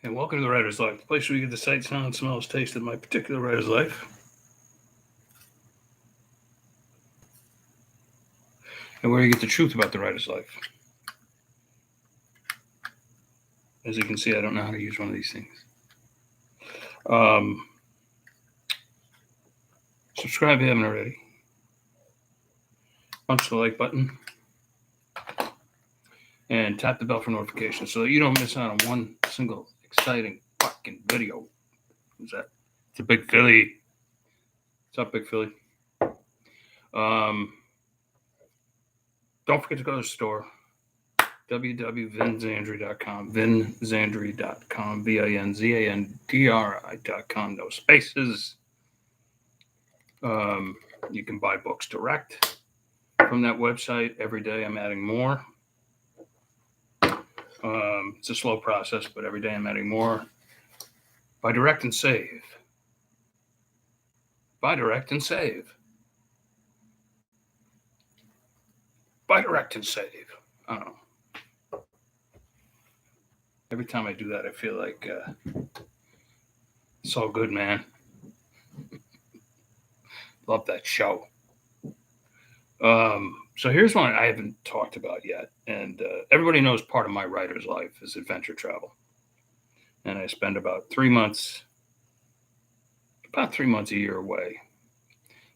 And welcome to the Writer's Life, the place where you get the sight, sound, smells, taste of my particular writer's life. And where you get the truth about the writer's life. As you can see, I don't know how to use one of these things. Subscribe if you haven't already. Punch the like button. And tap the bell for notifications so that you don't miss out on one single exciting fucking video. Who's that? It's a Big Philly. What's up, Big Philly? Don't forget to go to the store. www.vinzandri.com, vinzandri.com, vinzandri.com, no spaces. You can buy books direct from that website. Every day I'm adding more. It's a slow process, but every day I'm adding more. Buy direct and save. Buy direct and save. Buy direct and save. I don't know. Every time I do that, I feel like it's all good, man. Love that show. So here's one I haven't talked about yet. And everybody knows part of my writer's life is adventure travel. And I spend about 3 months a year away.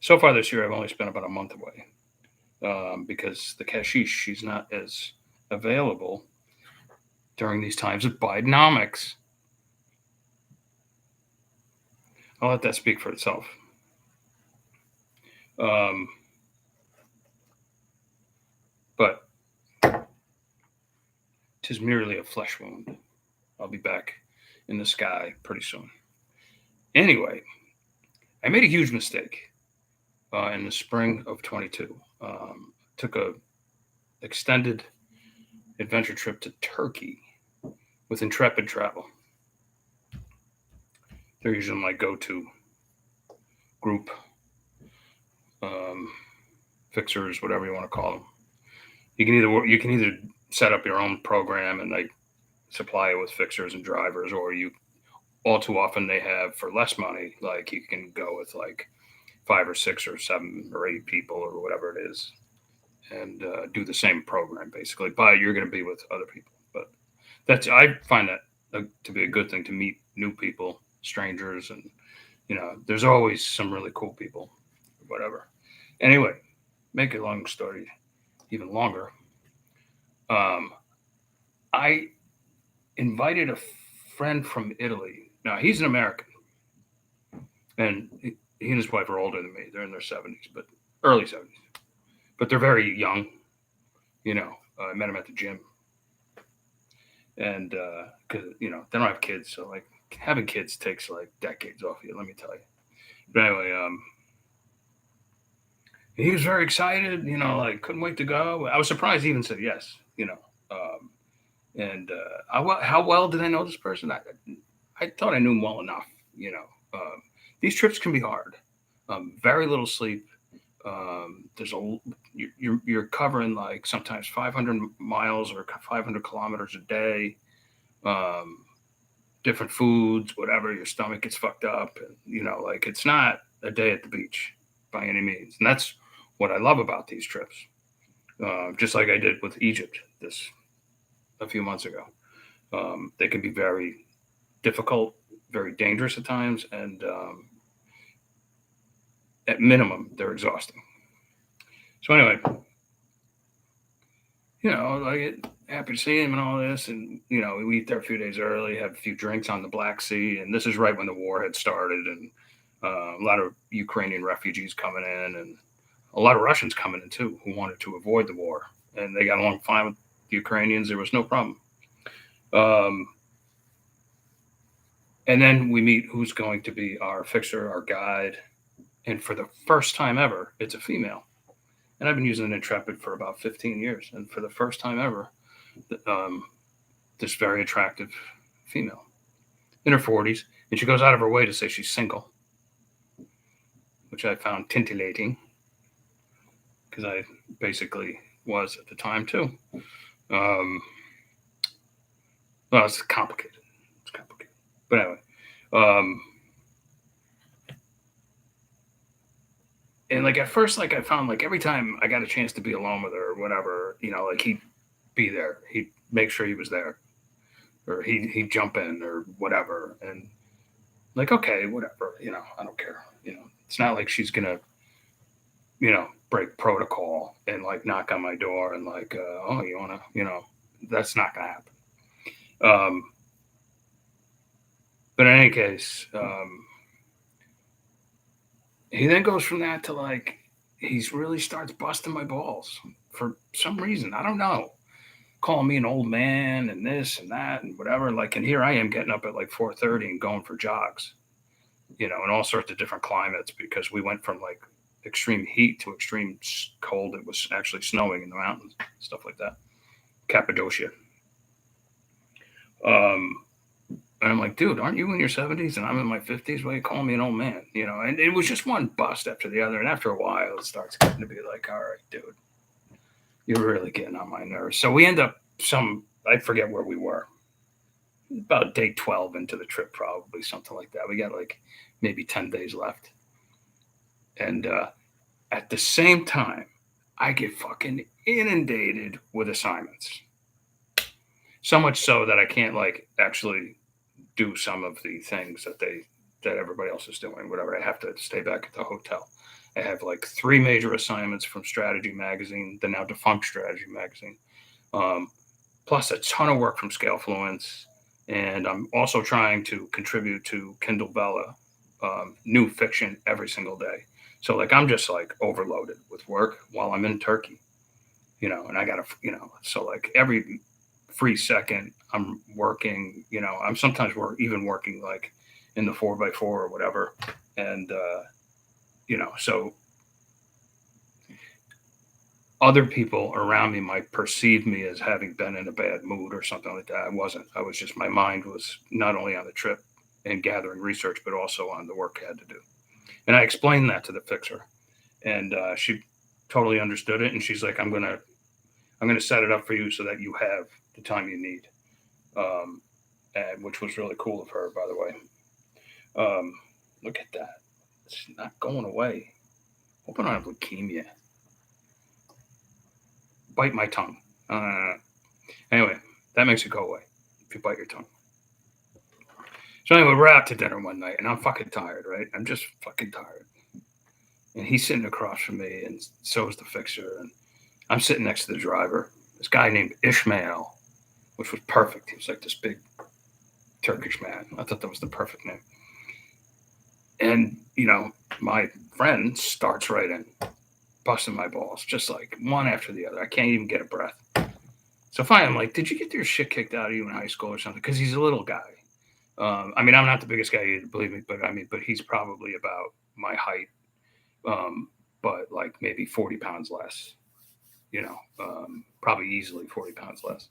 So far this year, I've only spent about a month away because the cashish, she's not as available during these times of Bidenomics. I'll let that speak for itself. But 'tis merely a flesh wound. I'll be back in the sky pretty soon. Anyway, I made a huge mistake in the spring of 22. Took a extended adventure trip to Turkey with Intrepid Travel. They're usually my go-to group, fixers, whatever you want to call them. You can either set up your own program and they supply it with fixers and drivers, or you all too often they have for less money. Like you can go with like 5 or 6 or 7 or 8 people or whatever it is, and do the same program basically. But you're going to be with other people. But I find that to be a good thing, to meet new people, strangers, and there's always some really cool people, whatever. Anyway, make a long story even longer. I invited a friend from Italy. Now he's an American, and he and his wife are older than me. They're in their 70s, but early 70s. But they're very young. I met him at the gym, and because they don't have kids, so like having kids takes like decades off you. Let me tell you. But anyway, he was very excited. Like couldn't wait to go. I was surprised he even said yes. And how well did I know this person? I thought I knew him well enough. These trips can be hard. Very little sleep. You're covering like sometimes 500 miles or 500 kilometers a day. Different foods, whatever. Your stomach gets fucked up, and like it's not a day at the beach by any means. And that's what I love about these trips. Just like I did with Egypt a few months ago. They can be very difficult, very dangerous at times, and at minimum, they're exhausting. So anyway, like happy to see him and all this, and we eat there a few days early, have a few drinks on the Black Sea, and this is right when the war had started, and a lot of Ukrainian refugees coming in, and a lot of Russians coming in too, who wanted to avoid the war, and they got along fine with the Ukrainians. There was no problem. And then we meet who's going to be our fixer, our guide, and for the first time ever, it's a female. And I've been using an Intrepid for about 15 years, and for the first time ever, this very attractive female in her 40s, and she goes out of her way to say she's single, which I found titillating because I basically was at the time too. Well, it's complicated. But anyway, um, and like at first, like I found like every time I got a chance to be alone with her or whatever, like he'd be there. He'd make sure he was there, or he'd jump in or whatever. And like, okay, whatever, I don't care. It's not like she's gonna, break protocol and like knock on my door and like, oh, you wanna, that's not gonna happen. But in any case, he then goes from that to like he's really starts busting my balls for some reason. I don't know. Calling me an old man and this and that and whatever. Like, and here I am getting up at like 4:30 and going for jogs, in all sorts of different climates because we went from like extreme heat to extreme cold. It was actually snowing in the mountains, stuff like that. Cappadocia. And I'm like, dude, aren't you in your 70s and I'm in my 50s? Why are you calling me an old man? And it was just one bust after the other. And after a while, it starts getting to be like, all right, dude, you're really getting on my nerves. So we end up I forget where we were. About day 12 into the trip, probably something like that. We got like maybe 10 days left. And at the same time, I get fucking inundated with assignments. So much so that I can't like actually do some of the things that everybody else is doing. Whatever, I have to stay back at the hotel. I have like 3 major assignments from Strategy Magazine, the now defunct Strategy Magazine, plus a ton of work from Scalefluence. And I'm also trying to contribute to Kindle Vella, new fiction every single day. So like I'm just like overloaded with work while I'm in Turkey, and I gotta, so like every free second I'm working, I'm sometimes even working like in the 4x4 or whatever. And, so other people around me might perceive me as having been in a bad mood or something like that. I wasn't. I was just, my mind was not only on the trip and gathering research, but also on the work I had to do. And I explained that to the fixer, and she totally understood it. And she's like, I'm going to set it up for you so that you have the time you need. And which was really cool of her, by the way. Look at that. It's not going away. Hope I don't have leukemia. Bite my tongue. Anyway, that makes it go away if you bite your tongue. So anyway, we're out to dinner one night, and I'm fucking tired, right? I'm just fucking tired. And he's sitting across from me, and so is the fixer. And I'm sitting next to the driver. This guy named Ishmael, which was perfect. He was like this big Turkish man. I thought that was the perfect name. And, my friend starts right in, busting my balls, just like one after the other. I can't even get a breath. So finally, I'm like, did you get your shit kicked out of you in high school or something? Because he's a little guy. I'm not the biggest guy, believe me, but he's probably about my height, but like maybe 40 pounds less, probably easily 40 pounds less.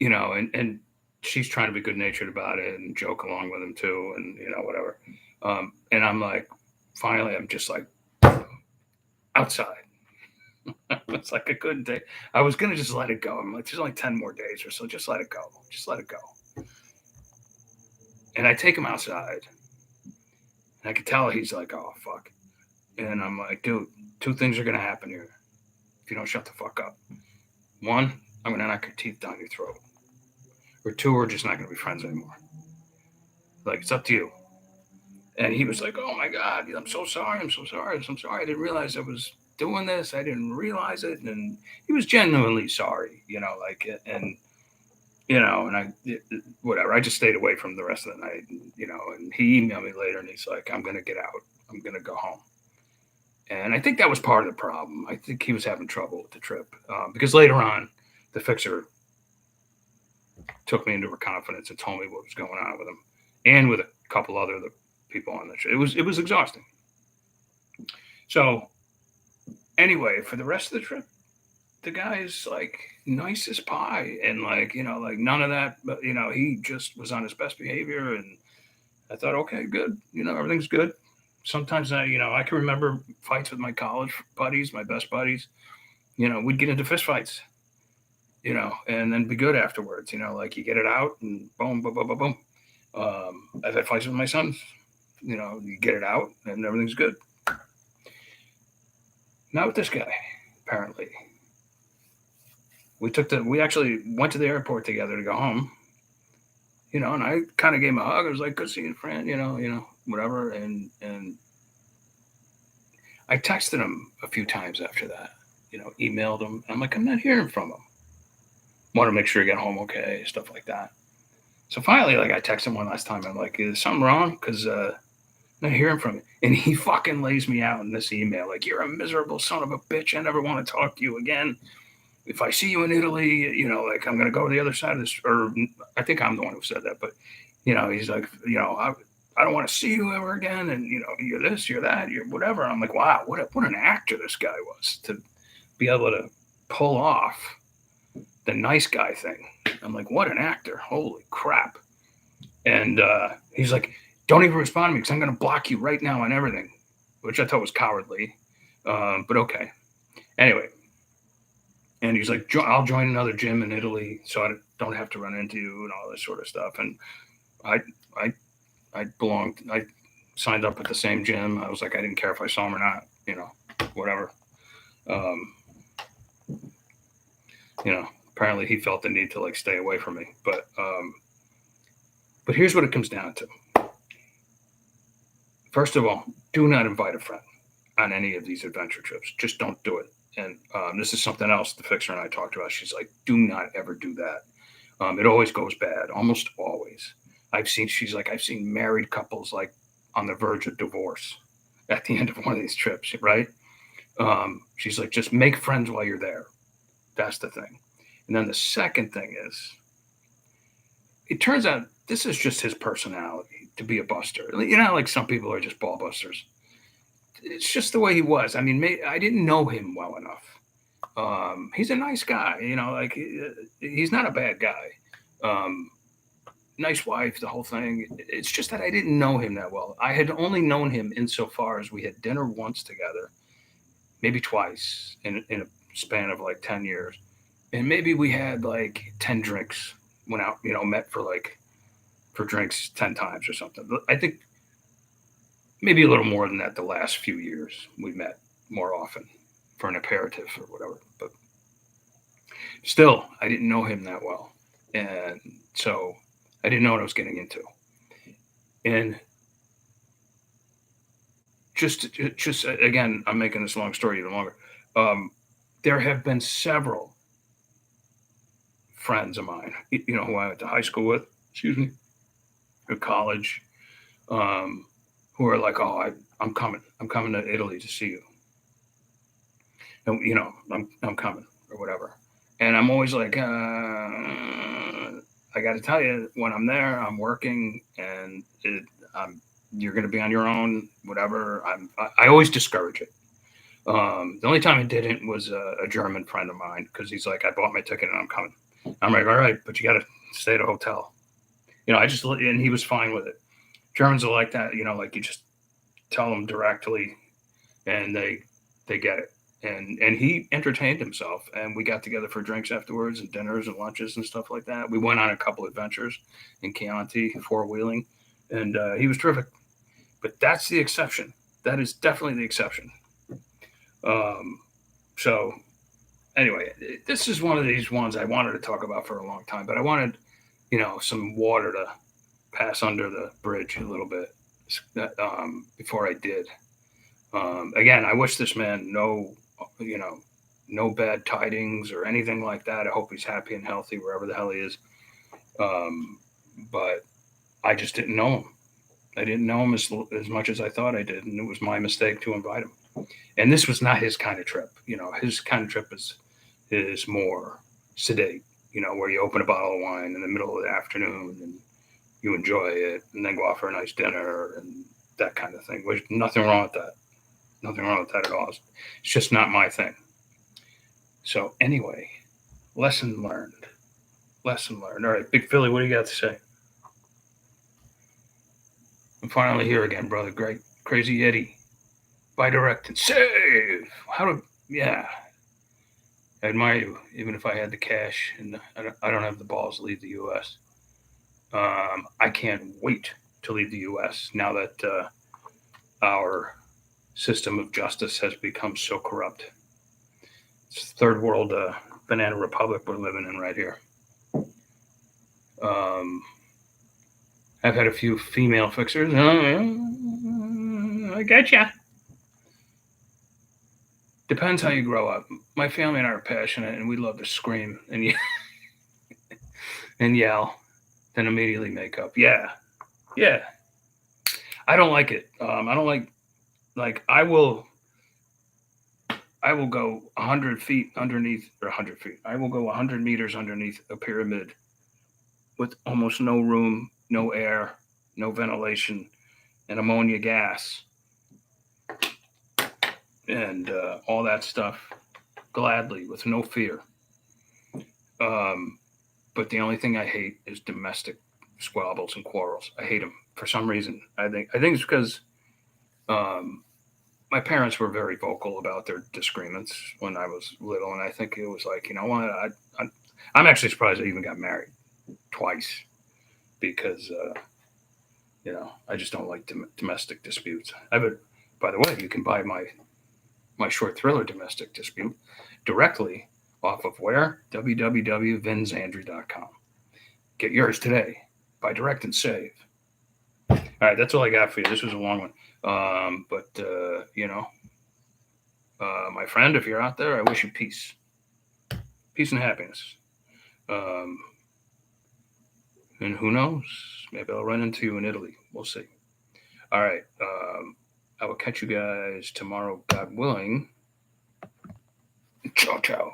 And she's trying to be good natured about it and joke along with him too. And, whatever. And I'm like, finally, I'm just like outside. It's like I couldn't take. I was gonna just let it go. I'm like, there's only 10 more days or so. Just let it go. Just let it go. And I take him outside, and I can tell he's like, oh fuck. And I'm like, dude, 2 things are gonna happen here if you don't shut the fuck up. 1, I'm gonna knock your teeth down your throat. Or 2, we're just not gonna be friends anymore. Like, it's up to you. And he was like, oh my God, I'm so sorry. I'm so sorry. I'm sorry. I didn't realize I was doing this. I didn't realize it. And he was genuinely sorry, and, and I, whatever, I just stayed away from the rest of the night, and he emailed me later and he's like, I'm going to get out. I'm going to go home. And I think that was part of the problem. I think he was having trouble with the trip because later on the fixer took me into her confidence and told me what was going on with him and with a couple other people on the trip. It was exhausting. So anyway, for the rest of the trip, the guy's like nice as pie and like, like none of that, but he just was on his best behavior. And I thought, okay, good. Everything's good. Sometimes I can remember fights with my college buddies, my best buddies, we'd get into fist fights and then be good afterwards. Like you get it out and boom, boom, boom, boom, boom. I've had fights with my sons. You get it out and everything's good. Not with this guy, apparently. We actually went to the airport together to go home. And I kind of gave him a hug. I was like, "Good seeing you, friend." Whatever. And I texted him a few times after that. Emailed him. I'm like, I'm not hearing from him. Want to make sure he got home okay, stuff like that. So finally, like I texted him one last time. I'm like, "Is something wrong?" Because not hearing from him. And he fucking lays me out in this email like, "You're a miserable son of a bitch. I never want to talk to you again. If I see you in Italy, like I'm going to go to the other side of this." Or I think I'm the one who said that. But, he's like, I don't want to see you ever again. And, you're this, you're that, you're whatever. I'm like, wow, what an actor this guy was to be able to pull off the nice guy thing. I'm like, what an actor. Holy crap. And he's like, "Don't even respond to me because I'm going to block you right now on everything," which I thought was cowardly. But okay. Anyway. And he's like, "I'll join another gym in Italy so I don't have to run into you," and all this sort of stuff. And I signed up at the same gym. I was like, I didn't care if I saw him or not, whatever. Apparently he felt the need to like stay away from me. But here's what it comes down to. First of all, do not invite a friend on any of these adventure trips. Just don't do it. And this is something else the fixer and I talked about. She's like, do not ever do that. It always goes bad, almost always. She's like, I've seen married couples like on the verge of divorce at the end of one of these trips, right? She's like, just make friends while you're there. That's the thing. And then the second thing is, it turns out this is just his personality to be a buster. Like some people are just ball busters. It's just the way he was. I mean, I didn't know him well enough. He's a nice guy, like he's not a bad guy. Nice wife, the whole thing. It's just that I didn't know him that well. I had only known him insofar as we had dinner once together, maybe twice in a span of like 10 years. And maybe we had like 10 drinks, went out, met for drinks 10 times or something. I think maybe a little more than that the last few years we met more often for an aperitif or whatever. But still, I didn't know him that well. And so I didn't know what I was getting into. And just again, I'm making this long story even longer. There have been several friends of mine, who I went to high school with, or college, who are like, "Oh, I'm coming to Italy to see you." And, I'm coming or whatever. And I'm always like, I got to tell you, when I'm there, I'm working, and you're going to be on your own, whatever. I always discourage it. The only time I didn't was a German friend of mine, because he's like, "I bought my ticket and I'm coming." I'm like, "All right, but you got to stay at a hotel." And he was fine with it. Germans are like that, like you just tell them directly, and they get it. And he entertained himself, and we got together for drinks afterwards and dinners and lunches and stuff like that. We went on a couple adventures in Chianti, four-wheeling, and he was terrific. But that's the exception. That is definitely the exception. So anyway, this is one of these ones I wanted to talk about for a long time, but I wanted, some water to pass under the bridge a little bit before I did. Again, I wish this man no bad tidings or anything like that. I hope he's happy and healthy wherever the hell he is. But I just didn't know him. I didn't know him as much as I thought I did, and it was my mistake to invite him. And this was not his kind of trip. His kind of trip is more sedate. Where you open a bottle of wine in the middle of the afternoon and you enjoy it, and then go out for a nice dinner and that kind of thing. There's nothing wrong with that. Nothing wrong with that at all. It's just not my thing. So anyway, lesson learned. Lesson learned. All right, Big Philly, what do you got to say? I'm finally here again, brother. Great. Crazy Eddie. By direct and save. Yeah. I admire you, even if I had the cash and I don't have the balls to leave the U.S. I can't wait to leave the U.S. now that our system of justice has become so corrupt. It's third world banana republic we're living in right here. I've had a few female fixers. I getcha. Depends how you grow up. My family and I are passionate, and we love to scream and yell, then immediately make up. Yeah, yeah. I don't like it. I don't like I will go 100 feet underneath, or 100 feet. I will go 100 meters underneath a pyramid with almost no room, no air, no ventilation, and ammonia gas, and all that stuff gladly with no fear. But the only thing I hate is domestic squabbles and quarrels. I hate them for some reason. I think it's because um, my parents were very vocal about their disagreements when I was little, and I think it was like, you know what, I'm actually surprised I even got married twice because I just don't like domestic disputes. By the way, you can buy my short thriller Domestic Dispute directly off of where? www.vinzandri.com. Get yours today by Direct and Save. All right, that's all I got for you. This was a long one. But my friend, if you're out there, I wish you peace. Peace and happiness. And who knows? Maybe I'll run into you in Italy. We'll see. All right. I will catch you guys tomorrow, God willing. Ciao, ciao.